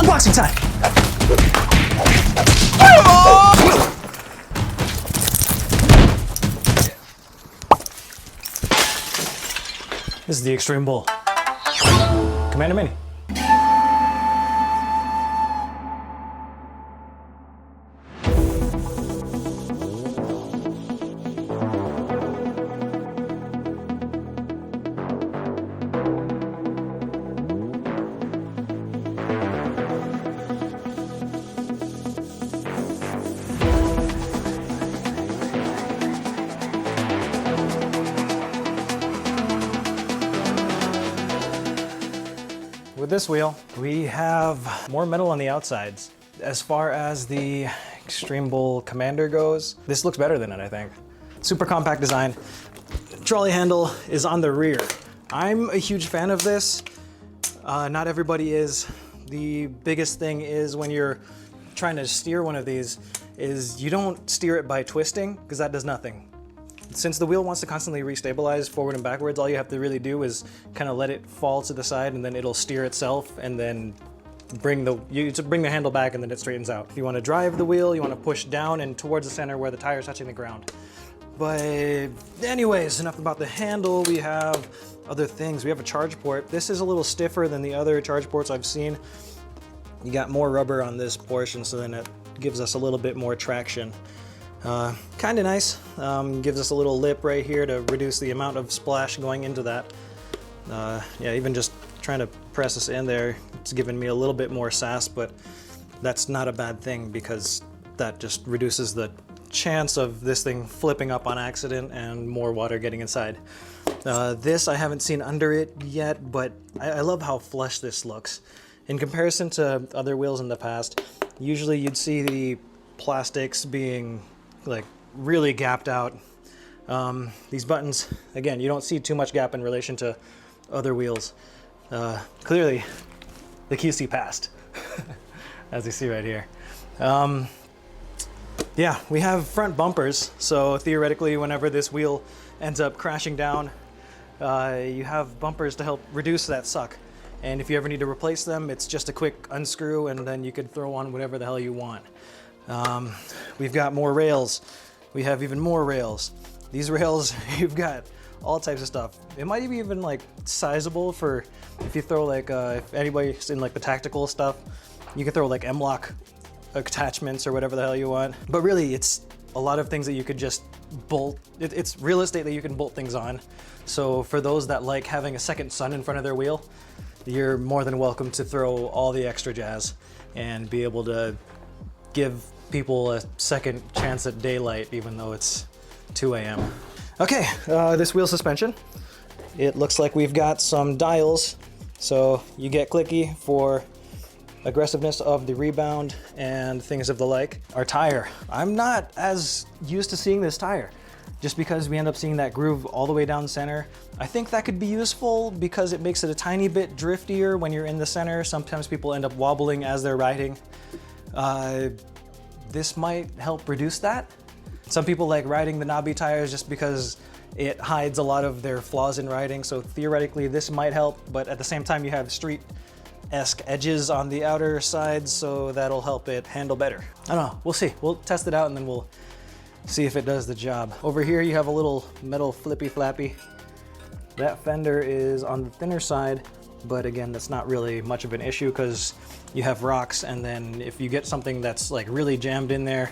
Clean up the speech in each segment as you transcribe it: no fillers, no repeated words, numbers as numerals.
Unboxing time! This is the Extreme Bull Commander Mini. With this wheel, we have more metal on the outsides. As far as the Extreme Bull Commander goes, this looks better than it, I think. Super compact design. Trolley handle is on the rear. I'm a huge fan of this. Not everybody is. The biggest thing is when you're trying to steer one of these is you don't steer it by twisting, because that does nothing. Since the wheel wants to constantly restabilize forward and backwards, all you have to really do is kind of let it fall to the side and then it'll steer itself and then bring the handle back and then it straightens out. If you want to drive the wheel, you want to push down and towards the center where the tire is touching the ground. But anyways, enough about the handle. We have other things. We have a charge port. This is a little stiffer than the other charge ports I've seen. You got more rubber on this portion, so then it gives us a little bit more traction. Kind of nice. Gives us a little lip right here to reduce the amount of splash going into that. Yeah, even just trying to press this in there, it's giving me a little bit more sass, but that's not a bad thing because that just reduces the chance of this thing flipping up on accident and more water getting inside. This I haven't seen under it yet, but I love how flush this looks. In comparison to other wheels in the past, usually you'd see the plastics being like really gapped out. These buttons, again, you don't see too much gap in relation to other wheels. Clearly, the QC passed, as you see right here. Yeah, we have front bumpers, so theoretically, whenever this wheel ends up crashing down, you have bumpers to help reduce that suck. And if you ever need to replace them, it's just a quick unscrew and then you could throw on whatever the hell you want. We've got more rails. We have even more rails. These rails, you've got all types of stuff. It might be even like sizable for if you throw like, if anybody's in like the tactical stuff, you can throw like M-lock attachments or whatever the hell you want. But really it's a lot of things that you could just bolt. It's real estate that you can bolt things on. So for those that like having a second sun in front of their wheel, you're more than welcome to throw all the extra jazz and be able to give people a second chance at daylight, even though it's 2 a.m. Okay, this wheel suspension. It looks like we've got some dials. So you get clicky for aggressiveness of the rebound and things of the like. Our tire. I'm not as used to seeing this tire just because we end up seeing that groove all the way down center. I think that could be useful because it makes it a tiny bit driftier when you're in the center. Sometimes people end up wobbling as they're riding. This might help reduce that. Some people like riding the knobby tires just because it hides a lot of their flaws in riding. So theoretically this might help, but at the same time you have street-esque edges on the outer sides, so that'll help it handle better. I don't know, we'll see. We'll test it out and then we'll see if it does the job. Over here you have a little metal flippy flappy. That fender is on the thinner side, but again, that's not really much of an issue because you have rocks, and then if you get something that's like really jammed in there,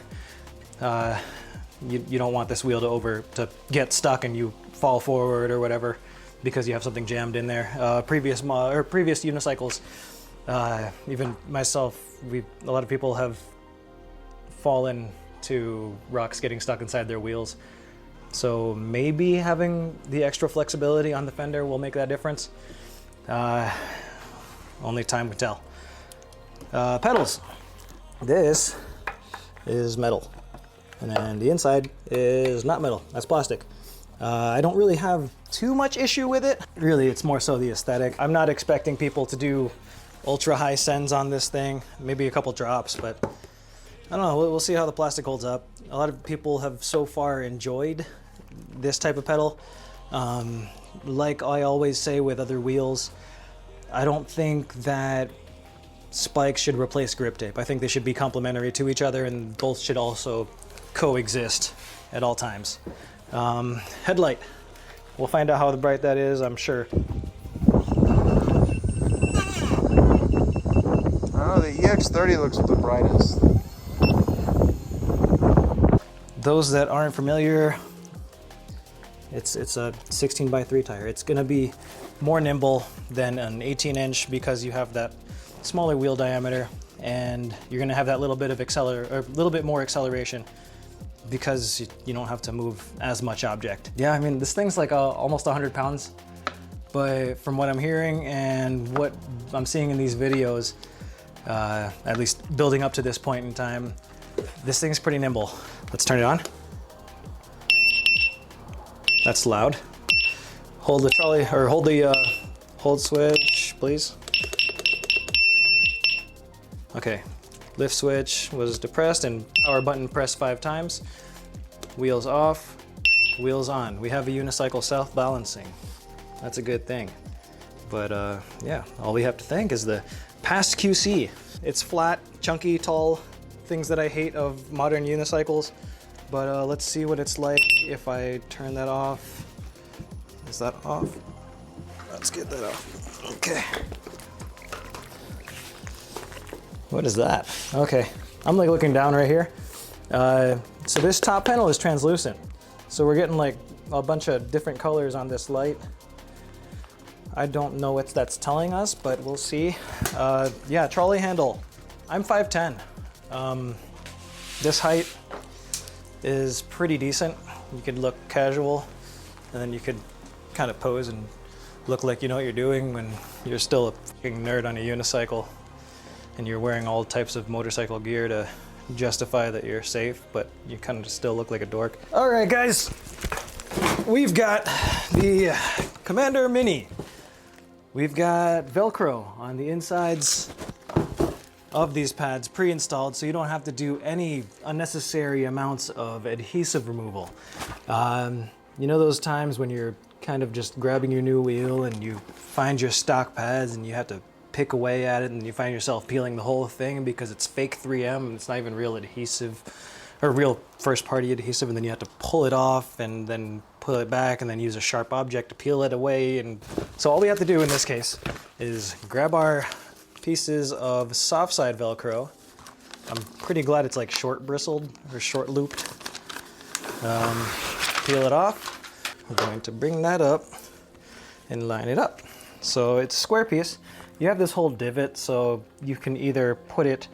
you don't want this wheel to get stuck and you fall forward or whatever because you have something jammed in there. Previous unicycles, even myself, a lot of people have fallen to rocks getting stuck inside their wheels. So maybe having the extra flexibility on the fender will make that difference. Only time can tell. Pedals. This is metal. And then the inside is not metal, that's plastic. I don't really have too much issue with it. Really, it's more so the aesthetic. I'm not expecting people to do ultra high sends on this thing, maybe a couple drops, but I don't know, we'll see how the plastic holds up. A lot of people have so far enjoyed this type of pedal. Like I always say with other wheels, I don't think that spikes should replace grip tape. I think they should be complementary to each other, and both should also coexist at all times. Headlight. We'll find out how bright that is, I'm sure. Oh, the EX30 looks the brightest. Those that aren't familiar, it's a 16x3 tire. It's gonna be more nimble than an 18-inch because you have that smaller wheel diameter, and you're gonna have that little bit more acceleration because you don't have to move as much object. Yeah, I mean, this thing's like almost 100 pounds, but from what I'm hearing and what I'm seeing in these videos, at least building up to this point in time, this thing's pretty nimble. Let's turn it on. That's loud. Hold the trolley, or hold the hold switch, please. Okay, lift switch was depressed and power button pressed 5 times. Wheels off, wheels on. We have a unicycle self-balancing. That's a good thing. But yeah, all we have to thank is the past QC. It's flat, chunky, tall, things that I hate of modern unicycles. But let's see what it's like if I turn that off. Is that off? Let's get that off. Okay. What is that? Okay, I'm like looking down right here. So this top panel is translucent. So we're getting like a bunch of different colors on this light. I don't know what that's telling us, but we'll see. Yeah, trolley handle. I'm 5'10". This height is pretty decent. You could look casual, and then you could kind of pose and look like you know what you're doing when you're still a fucking nerd on a unicycle and you're wearing all types of motorcycle gear to justify that you're safe, but you kind of still look like a dork. All right, guys, we've got the Commander Mini. We've got Velcro on the insides of these pads pre-installed, so you don't have to do any unnecessary amounts of adhesive removal. You know those times when you're kind of just grabbing your new wheel and you find your stock pads and you have to pick away at it and you find yourself peeling the whole thing because it's fake 3M and it's not even real adhesive or real first party adhesive, and then you have to pull it off and then pull it back and then use a sharp object to peel it away. And so all we have to do in this case is grab our pieces of soft side Velcro. I'm pretty glad it's like short bristled or short looped. Peel it off. I'm going to bring that up and line it up. So it's a square piece. You have this whole divot, so you can either put it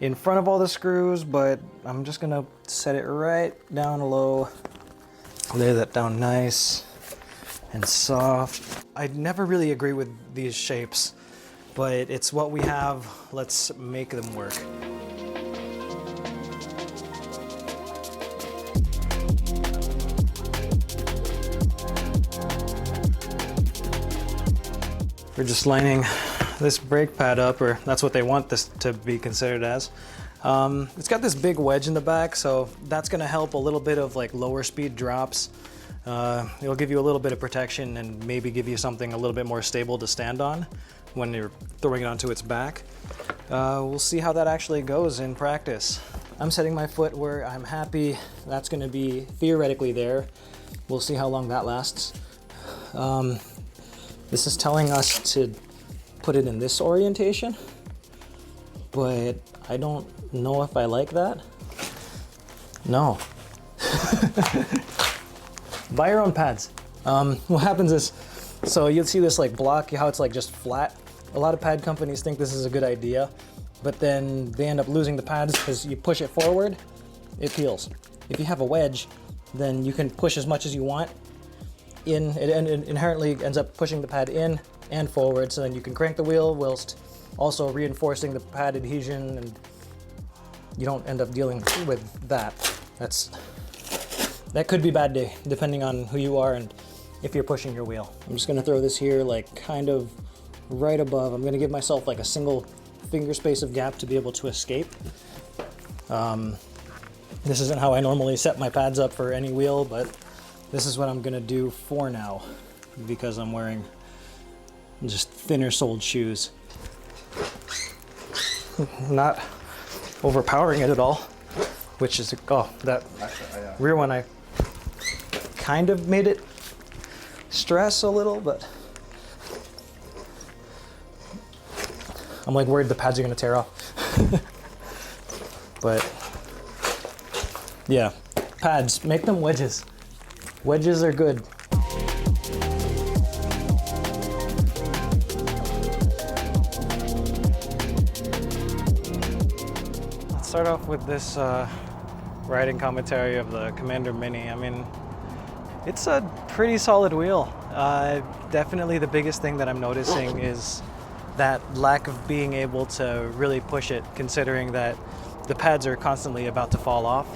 in front of all the screws, but I'm just gonna set it right down low. Lay that down nice and soft. I never really agree with these shapes, but it's what we have. Let's make them work. We're just lining this brake pad up, or that's what they want this to be considered as. It's got this big wedge in the back, so that's gonna help a little bit of like lower speed drops. It'll give you a little bit of protection and maybe give you something a little bit more stable to stand on when you're throwing it onto its back. We'll see how that actually goes in practice. I'm setting my foot where I'm happy. That's gonna be theoretically there. We'll see how long that lasts. This is telling us to put it in this orientation, but I don't know if I like that. No. Buy your own pads. What happens is, so you'll see this like block, how it's like just flat. A lot of pad companies think this is a good idea, but then they end up losing the pads because you push it forward, it peels. If you have a wedge, then you can push as much as you want in. It inherently ends up pushing the pad in and forward, so then you can crank the wheel whilst also reinforcing the pad adhesion, and you don't end up dealing with that. That could be a bad day, depending on who you are and if you're pushing your wheel. I'm just gonna throw this here like kind of right above. I'm gonna give myself like a single finger space of gap to be able to escape. This isn't how I normally set my pads up for any wheel, but this is what I'm gonna do for now because I'm wearing just thinner soled shoes. not overpowering it at all, which is, oh, that rear one, I kind of made it stress a little, but I'm like worried the pads are gonna tear off. But yeah, pads, make them wedges. Wedges are good. Let's start off with this riding commentary of the Commander Mini. I mean, it's a pretty solid wheel. Definitely the biggest thing that I'm noticing is that lack of being able to really push it, considering that the pads are constantly about to fall off.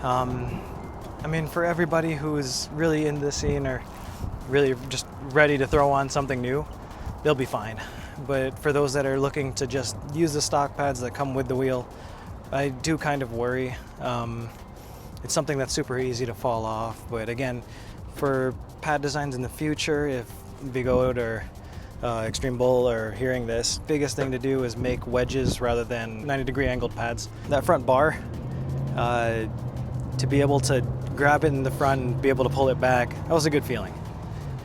I mean, for everybody who's really in the scene or really just ready to throw on something new, they'll be fine. But for those that are looking to just use the stock pads that come with the wheel, I do kind of worry. It's something that's super easy to fall off, but again, for pad designs in the future, if Begode or Extreme Bull are hearing this, biggest thing to do is make wedges rather than 90-degree angled pads. That front bar, to be able to grab it in the front and be able to pull it back, that was a good feeling.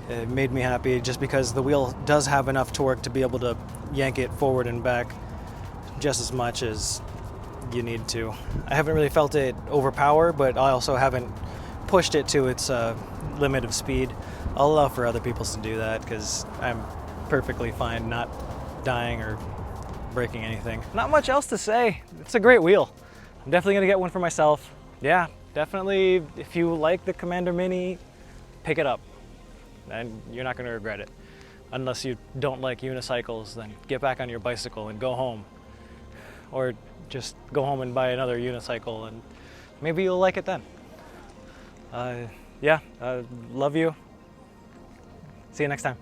It made me happy just because the wheel does have enough torque to be able to yank it forward and back just as much as you need to. I haven't really felt it overpower, but I also haven't pushed it to its limit of speed. I'll allow for other people to do that because I'm perfectly fine not dying or breaking anything. Not much else to say. It's a great wheel. I'm definitely gonna get one for myself. Yeah, definitely if you like the Commander Mini, pick it up and you're not gonna regret it. Unless you don't like unicycles, then get back on your bicycle and go home. Or just go home and buy another unicycle and maybe you'll like it then. Yeah, love you. See you next time.